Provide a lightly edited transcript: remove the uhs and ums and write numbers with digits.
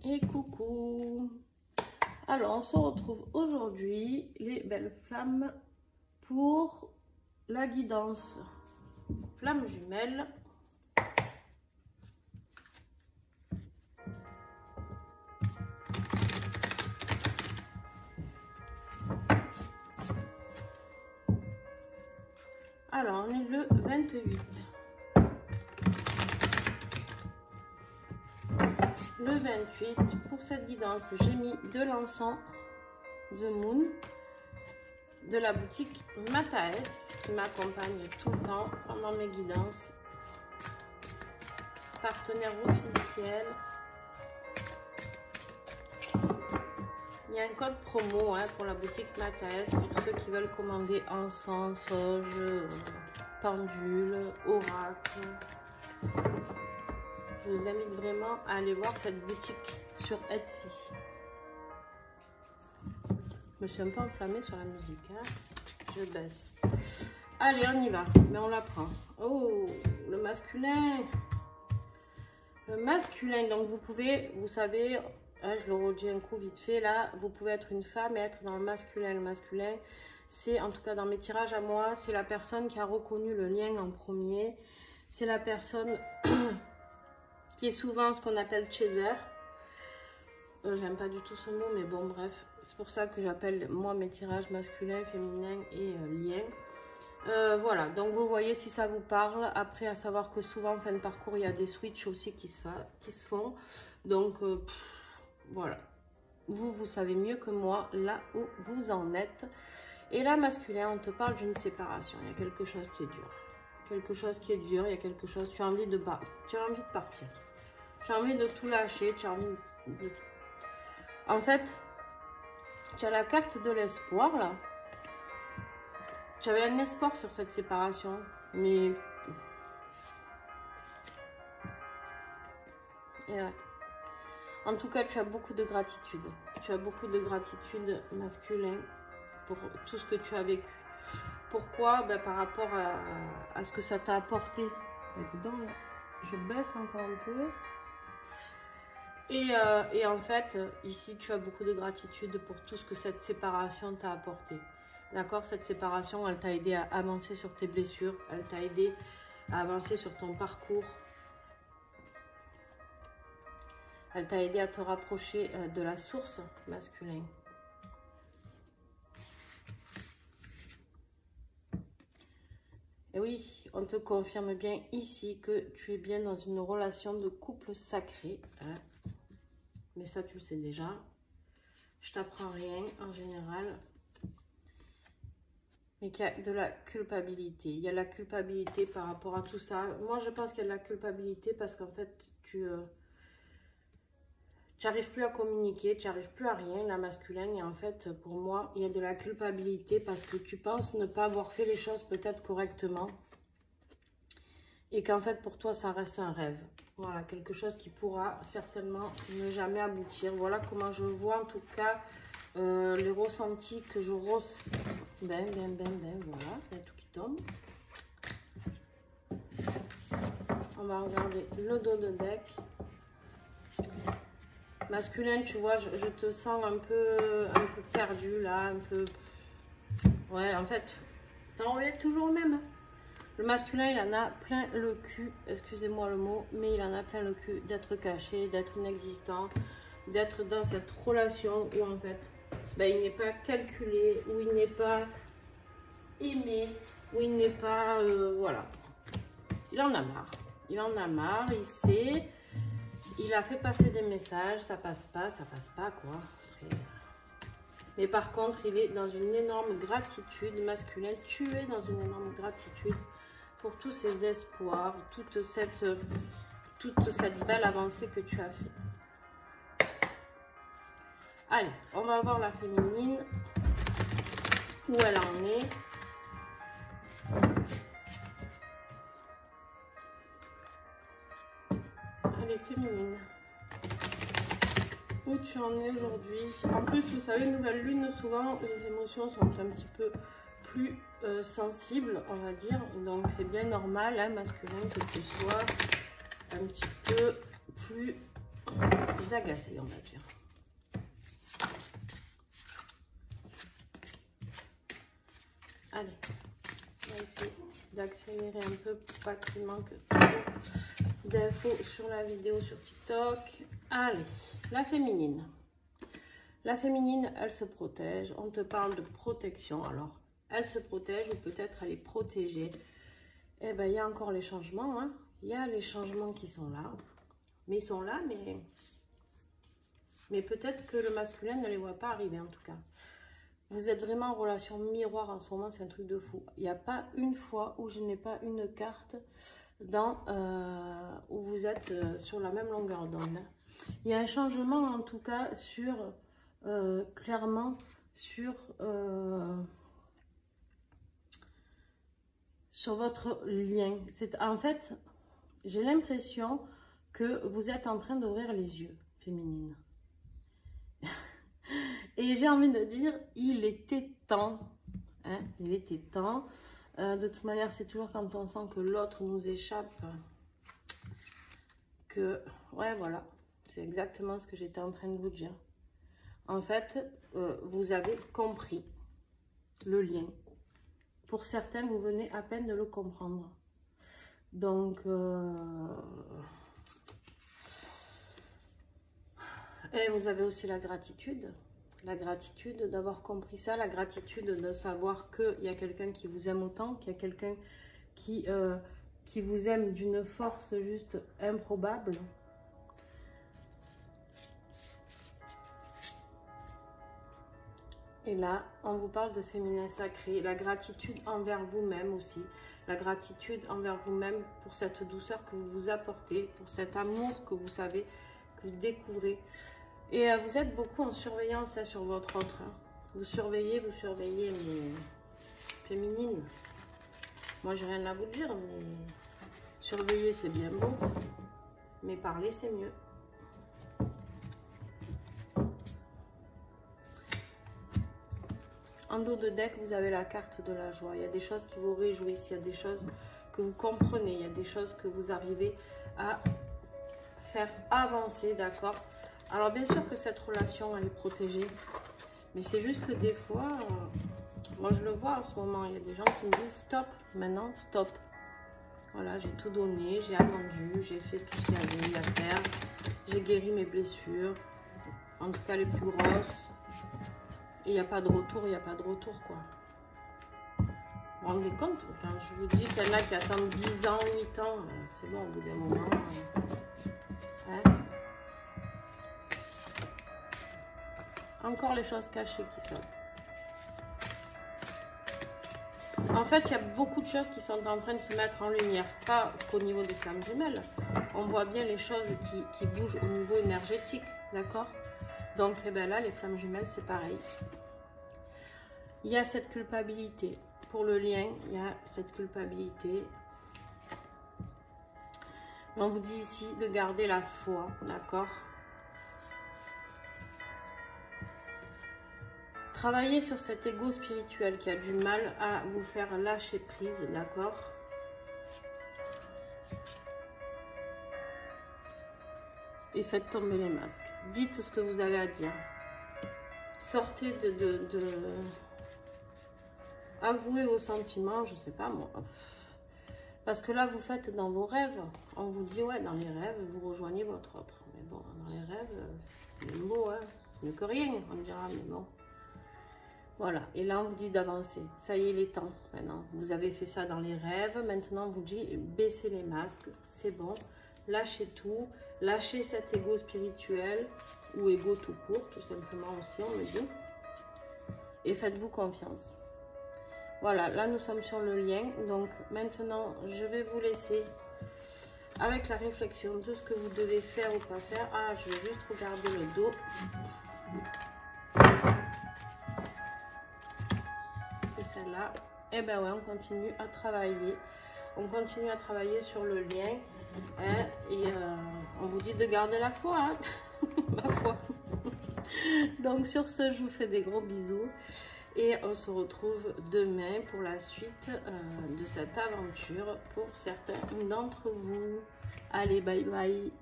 Et coucou. Alors on se retrouve aujourd'hui les belles flammes pour la guidance flamme jumelle. Alors on est le 28. Le 28, pour cette guidance, j'ai mis de l'encens The Moon de la boutique Mataes qui m'accompagne tout le temps pendant mes guidances. Partenaire officiel. Il y a un code promo pour la boutique Mataes pour ceux qui veulent commander encens, sauge, pendule, oracle. Je vous invite vraiment à aller voir cette boutique sur Etsy. Je me suis un peu enflammée sur la musique. Je baisse. Allez, on y va. Mais on la prend. Oh, le masculin. Le masculin. Donc, vous pouvez, vous savez, je le redis un coup vite fait. Là, vous pouvez être une femme et être dans le masculin. Le masculin, c'est, en tout cas dans mes tirages à moi, c'est la personne qui a reconnu le lien en premier. C'est la personne... qui est souvent ce qu'on appelle chaser. J'aime pas du tout ce mot, mais bon, bref. C'est pour ça que j'appelle, moi, mes tirages masculins, féminins et liens. Voilà, donc vous voyez si ça vous parle. Après, à savoir que souvent, en fin de parcours, il y a des switches aussi qui se font. Donc, voilà. Vous savez mieux que moi, là où vous en êtes. Et là, masculin, on te parle d'une séparation. Il y a quelque chose qui est dur. Quelque chose qui est dur, il y a quelque chose, tu as envie de partir. Tu as envie de tout lâcher, tu as envie de... En fait, tu as la carte de l'espoir, là. Tu avais un espoir sur cette séparation, mais... Et ouais. En tout cas, tu as beaucoup de gratitude. Tu as beaucoup de gratitude masculine pour tout ce que tu as vécu. Pourquoi? Ben, par rapport à ce que ça t'a apporté. Donc, je baisse encore un peu. Et en fait, ici, tu as beaucoup de gratitude pour tout ce que cette séparation t'a apporté. D'accord? Cette séparation, elle t'a aidé à avancer sur tes blessures. Elle t'a aidé à avancer sur ton parcours. Elle t'a aidé à te rapprocher de la source masculine. Et oui, on te confirme bien ici que tu es bien dans une relation de couple sacré. Mais ça, tu le sais déjà. Je t'apprends rien en général. Mais qu'il y a de la culpabilité. Il y a la culpabilité par rapport à tout ça. Moi, je pense qu'il y a de la culpabilité parce qu'en fait, tu n'arrives plus à communiquer, tu n'arrives plus à rien, la masculine. Et en fait, pour moi, il y a de la culpabilité parce que tu penses ne pas avoir fait les choses peut-être correctement. Et qu'en fait, pour toi, ça reste un rêve. Voilà, quelque chose qui pourra certainement ne jamais aboutir. Voilà comment je vois, en tout cas, les ressentis que je ressens. Voilà, il y a tout qui tombe. On va regarder le dos de deck. Masculin, tu vois, je te sens un peu perdu, là, un peu... Ouais, en fait, t'en reviens toujours au même. Le masculin, il en a plein le cul, excusez-moi le mot, mais il en a plein le cul d'être caché, d'être inexistant, d'être dans cette relation où en fait, ben, il n'est pas calculé, où il n'est pas aimé, où il n'est pas... voilà. Il en a marre. Il en a marre, il sait, il a fait passer des messages, ça passe pas quoi. Après, mais par contre, il est dans une énorme gratitude masculine, tu es dans une énorme gratitude pour tous ces espoirs, toute cette belle avancée que tu as fait. Allez, on va voir la féminine, où elle en est. Allez, féminine, où tu en es aujourd'hui. En plus, vous savez, nouvelle lune, souvent, les émotions sont un petit peu plus sensibles, on va dire. Donc, c'est bien normal, hein, masculin, que tu sois un petit peu plus agacer, on va dire. Allez, on va essayer d'accélérer un peu pour pas qu'il manque d'infos sur la vidéo sur TikTok. Allez, la féminine. La féminine, elle se protège. On te parle de protection. Alors, elle se protège ou peut-être elle est protégée. Eh bien, il y a encore les changements. Hein. Il y a les changements qui sont là. Mais ils sont là, mais peut-être que le masculin ne les voit pas arriver en tout cas. Vous êtes vraiment en relation miroir en ce moment, c'est un truc de fou. Il n'y a pas une fois où je n'ai pas une carte où vous êtes sur la même longueur d'onde. Il y a un changement en tout cas sur, clairement, sur votre lien. En fait, j'ai l'impression que vous êtes en train d'ouvrir les yeux, féminine. Et j'ai envie de dire, il était temps. Hein, il était temps. De toute manière, c'est toujours quand on sent que l'autre nous échappe que... Ouais, voilà. C'est exactement ce que j'étais en train de vous dire. En fait, vous avez compris le lien. Pour certains, vous venez à peine de le comprendre. Donc... Et vous avez aussi la gratitude. La gratitude d'avoir compris ça, la gratitude de savoir qu'il y a quelqu'un qui vous aime autant, qu'il y a quelqu'un qui vous aime d'une force juste improbable. Et là, on vous parle de féminin sacré, la gratitude envers vous-même aussi, la gratitude envers vous-même pour cette douceur que vous vous apportez, pour cet amour que vous savez, que vous découvrez. Et vous êtes beaucoup en surveillance hein, sur votre autre. Hein. Vous surveillez, mais féminine. Moi, j'ai rien à vous dire, mais surveiller, c'est bien beau. Mais parler, c'est mieux. En dos de deck, vous avez la carte de la joie. Il y a des choses qui vous réjouissent, il y a des choses que vous comprenez, il y a des choses que vous arrivez à faire avancer, d'accord? Alors bien sûr que cette relation elle est protégée, mais c'est juste que des fois, moi je le vois en ce moment, il y a des gens qui me disent stop, maintenant stop. Voilà, j'ai tout donné, j'ai attendu, j'ai fait tout ce qu'il y avait à faire, j'ai guéri mes blessures, en tout cas les plus grosses, et il n'y a pas de retour, il n'y a pas de retour quoi. Vous vous rendez compte, quand je vous dis qu'il y en a qui attendent 10 ans, 8 ans, c'est bon au bout d'un moment. Hein? Encore les choses cachées qui sortent. En fait, il y a beaucoup de choses qui sont en train de se mettre en lumière. Pas qu'au niveau des flammes jumelles. On voit bien les choses qui bougent au niveau énergétique. D'accord? Donc, eh ben là, les flammes jumelles, c'est pareil. Il y a cette culpabilité. Pour le lien, il y a cette culpabilité. On vous dit ici de garder la foi. D'accord? Travaillez sur cet ego spirituel qui a du mal à vous faire lâcher prise, d'accord? Et faites tomber les masques. Dites ce que vous avez à dire. Sortez avouez vos sentiments, je sais pas moi. Parce que là, vous faites dans vos rêves. On vous dit, ouais, dans les rêves, vous rejoignez votre autre. Mais bon, dans les rêves, c'est beau, hein? Mieux que rien, on me dira, mais bon. Voilà, et là on vous dit d'avancer. Ça y est, il est temps maintenant. Vous avez fait ça dans les rêves. Maintenant on vous dit baissez les masques. C'est bon. Lâchez tout. Lâchez cet ego spirituel ou ego tout court, tout simplement aussi, on me dit. Et faites-vous confiance. Voilà, là nous sommes sur le lien. Donc maintenant, je vais vous laisser avec la réflexion de ce que vous devez faire ou pas faire. Ah, je vais juste regarder le dos. Celle-là, et ben ouais, on continue à travailler. On continue à travailler sur le lien. Hein, et on vous dit de garder la foi. Hein, ma foi. Donc sur ce, je vous fais des gros bisous. Et on se retrouve demain pour la suite de cette aventure pour certains d'entre vous. Allez, bye bye.